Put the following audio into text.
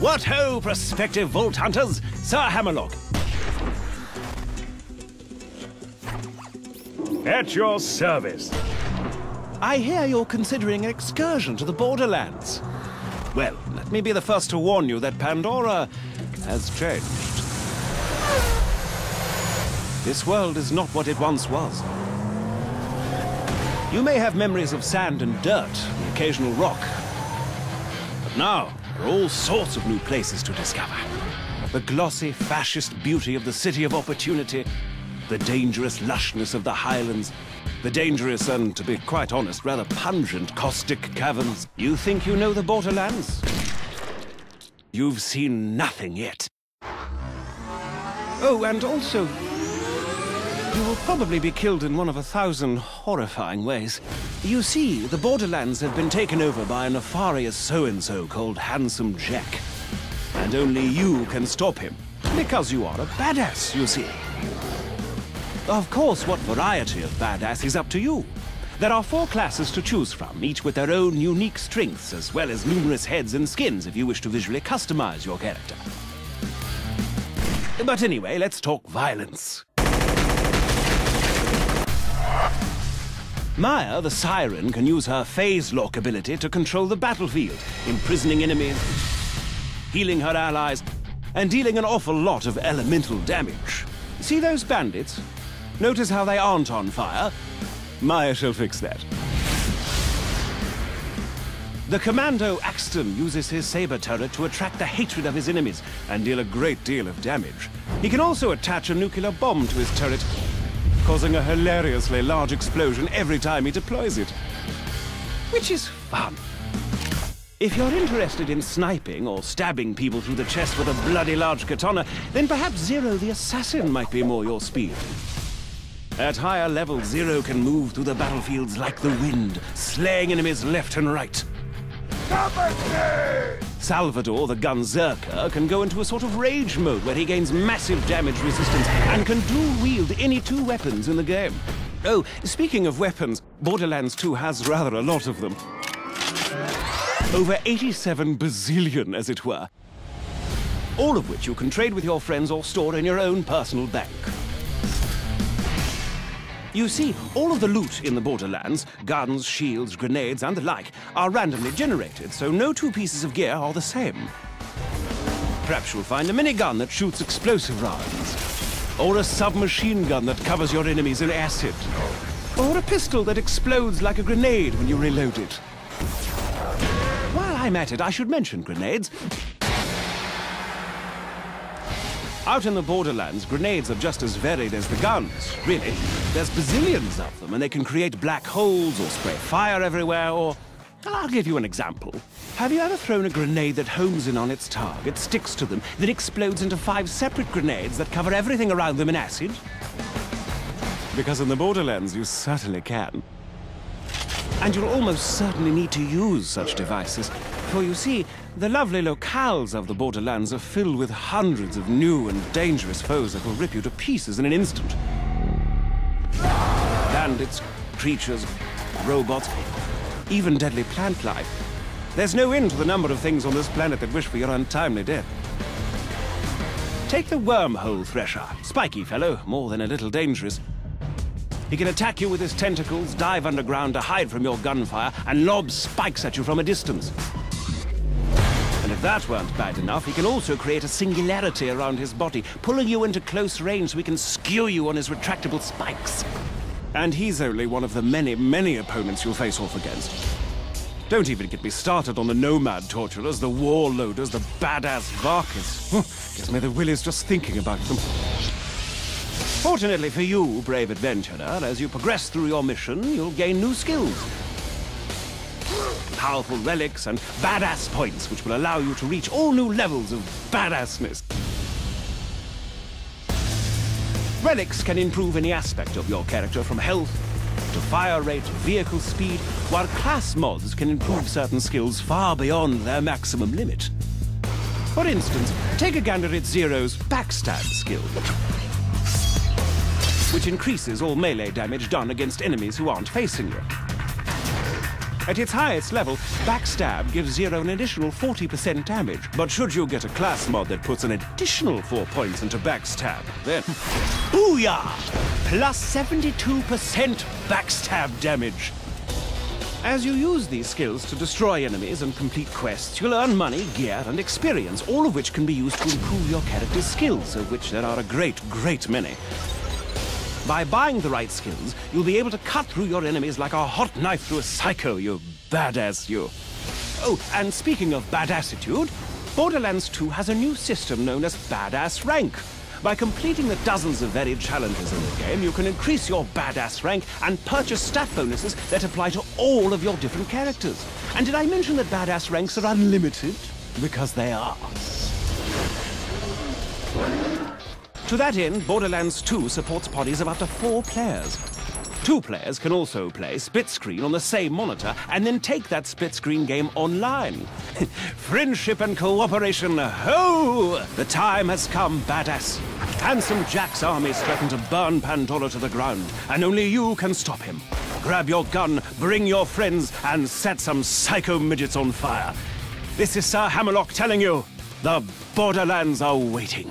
What ho, prospective vault hunters! Sir Hammerlock. At your service. I hear you're considering an excursion to the Borderlands. Well, let me be the first to warn you that Pandora has changed. This world is not what it once was. You may have memories of sand and dirt, the occasional rock. But now, there are all sorts of new places to discover. The glossy, fascist beauty of the City of Opportunity, the dangerous lushness of the Highlands, the dangerous and, to be quite honest, rather pungent caustic caverns. You think you know the Borderlands? You've seen nothing yet. Oh, and also, you will probably be killed in one of 1,000 horrifying ways. You see, the Borderlands have been taken over by a nefarious so-and-so called Handsome Jack. And only you can stop him, because you are a badass, you see. Of course, what variety of badass is up to you. There are 4 classes to choose from, each with their own unique strengths, as well as numerous heads and skins if you wish to visually customize your character. But anyway, let's talk violence. Maya, the Siren, can use her phase lock ability to control the battlefield, imprisoning enemies, healing her allies, and dealing an awful lot of elemental damage. See those bandits? Notice how they aren't on fire? Maya shall fix that. The Commando Axton uses his saber turret to attract the hatred of his enemies and deal a great deal of damage. He can also attach a nuclear bomb to his turret, causing a hilariously large explosion every time he deploys it. Which is fun. If you're interested in sniping or stabbing people through the chest with a bloody large katana, then perhaps Zero the Assassin might be more your speed. At higher levels, Zero can move through the battlefields like the wind, slaying enemies left and right. Salvador, the Gunzerker, can go into a sort of rage mode where he gains massive damage resistance and can dual-wield any 2 weapons in the game. Oh, speaking of weapons, Borderlands 2 has rather a lot of them. Over 87 bazillion, as it were. All of which you can trade with your friends or store in your own personal bank. You see, all of the loot in the Borderlands, guns, shields, grenades, and the like, are randomly generated, so no 2 pieces of gear are the same. Perhaps you'll find a minigun that shoots explosive rounds, or a submachine gun that covers your enemies in acid, or a pistol that explodes like a grenade when you reload it. While I'm at it, I should mention grenades. Out in the Borderlands, grenades are just as varied as the guns, really. There's bazillions of them, and they can create black holes or spray fire everywhere, or... I'll give you an example. Have you ever thrown a grenade that homes in on its target, sticks to them, then explodes into 5 separate grenades that cover everything around them in acid? Because in the Borderlands, you certainly can. And you'll almost certainly need to use such devices, for you see, the lovely locales of the Borderlands are filled with hundreds of new and dangerous foes that will rip you to pieces in an instant. Bandits, creatures, robots, even deadly plant life. There's no end to the number of things on this planet that wish for your untimely death. Take the wormhole thresher. Spiky fellow, more than a little dangerous. He can attack you with his tentacles, dive underground to hide from your gunfire, and lob spikes at you from a distance. And if that weren't bad enough, he can also create a singularity around his body, pulling you into close range so he can skew you on his retractable spikes. And he's only one of the many, many opponents you'll face off against. Don't even get me started on the nomad torturers, the warlorders, the badass Varkas. Gives me the willies just thinking about them. Fortunately for you, brave adventurer, as you progress through your mission, you'll gain new skills. Powerful relics and badass points, which will allow you to reach all new levels of badassness. Relics can improve any aspect of your character, from health to fire rate, vehicle speed, while class mods can improve certain skills far beyond their maximum limit. For instance, take a gander at Zero's backstab skill, which increases all melee damage done against enemies who aren't facing you. At its highest level, Backstab gives Zero an additional 40% damage. But should you get a class mod that puts an additional 4 points into Backstab, then... Booyah! Plus 72% Backstab damage. As you use these skills to destroy enemies and complete quests, you'll earn money, gear, and experience, all of which can be used to improve your character's skills, of which there are a great, great many. By buying the right skills, you'll be able to cut through your enemies like a hot knife through a psycho, you badass you. Oh, and speaking of badassitude, Borderlands 2 has a new system known as Badass Rank. By completing the dozens of varied challenges in the game, you can increase your badass rank and purchase stat bonuses that apply to all of your different characters. And did I mention that badass ranks are unlimited? Because they are. To that end, Borderlands 2 supports parties of up to 4 players. 2 players can also play split screen on the same monitor and then take that split screen game online. Friendship and cooperation, ho! The time has come, badass. Handsome Jack's armies threaten to burn Pandora to the ground, and only you can stop him. Grab your gun, bring your friends, and set some psycho midgets on fire. This is Sir Hammerlock telling you, the Borderlands are waiting.